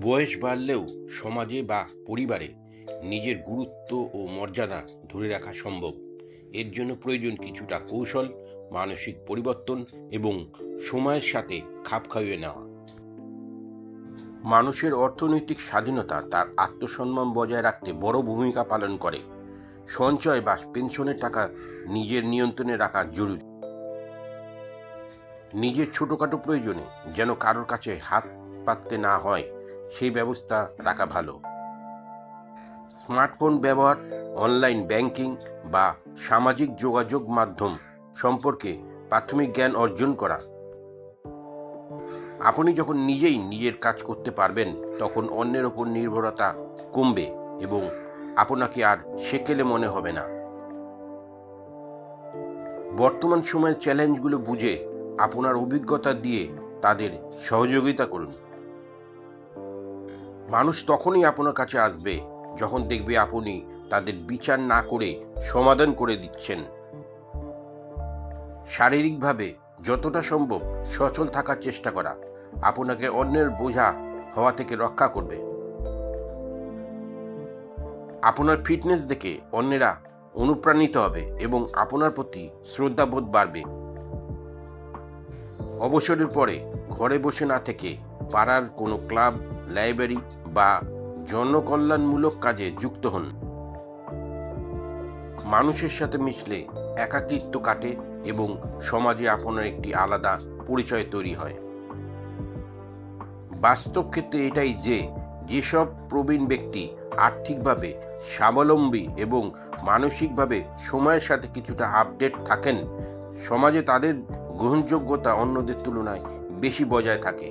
বয়স বাড়লেও সমাজে বা পরিবারে নিজের গুরুত্ব ও মর্যাদা ধরে রাখা সম্ভব। এর জন্য প্রয়োজন কিছুটা কৌশল, মানসিক পরিবর্তন এবং সময়ের সাথে খাপ খাইয়ে নেওয়া। মানুষের অর্থনৈতিক স্বাধীনতা তার আত্মসম্মান বজায় রাখতে বড় ভূমিকা পালন করে। সঞ্চয় বা পেনশনের টাকা নিজের নিয়ন্ত্রণে রাখা জরুরি। নিজের ছোটোখাটো প্রয়োজনে যেন কারোর কাছে হাত পাততে না হয়, সেই ব্যবস্থা রাখা ভালো। স্মার্টফোন ব্যবহার, অনলাইন ব্যাংকিং বা সামাজিক যোগাযোগ মাধ্যম সম্পর্কে প্রাথমিক জ্ঞান অর্জন করা। আপনি যখন নিজেই নিজের কাজ করতে পারবেন, তখন অন্যের ওপর নির্ভরতা কমবে এবং আপনাকে আর সেকেলে মনে হবে না। বর্তমান সময়ের চ্যালেঞ্জগুলো বুঝে আপনার অভিজ্ঞতা দিয়ে তাদের সহযোগিতা করুন। মানুষ তখনই আপনার কাছে আসবে যখন দেখবে আপনি তাদের বিচার না করে সমাধান করে দিচ্ছেন। শারীরিকভাবে যতটা সম্ভব সচল থাকার চেষ্টা করা আপনাকে অন্যের বোঝা হওয়া থেকে রক্ষা করবে। আপনার ফিটনেস দেখে অন্যেরা অনুপ্রাণিত হবে এবং আপনার প্রতি শ্রদ্ধাবোধ বাড়বে। অবসরের পরে ঘরে বসে না থেকে পাড়ার কোনো ক্লাব, লাইব্রেরি বা জনকল্যাণমূলক কাজে যুক্ত হন। মানুষের সাথে মিশলে একাকিত্ব কাটে এবং সমাজে আপনার একটি আলাদা পরিচয় তৈরি হয়। বাস্তব ক্ষেত্রে এটাই যেসব প্রবীণ ব্যক্তি আর্থিকভাবে স্বাবলম্বী এবং মানসিকভাবে সময়ের সাথে কিছুটা আপডেট থাকেন, সমাজে তাদের গ্রহণযোগ্যতা অন্যদের তুলনায় বেশি বজায় থাকে।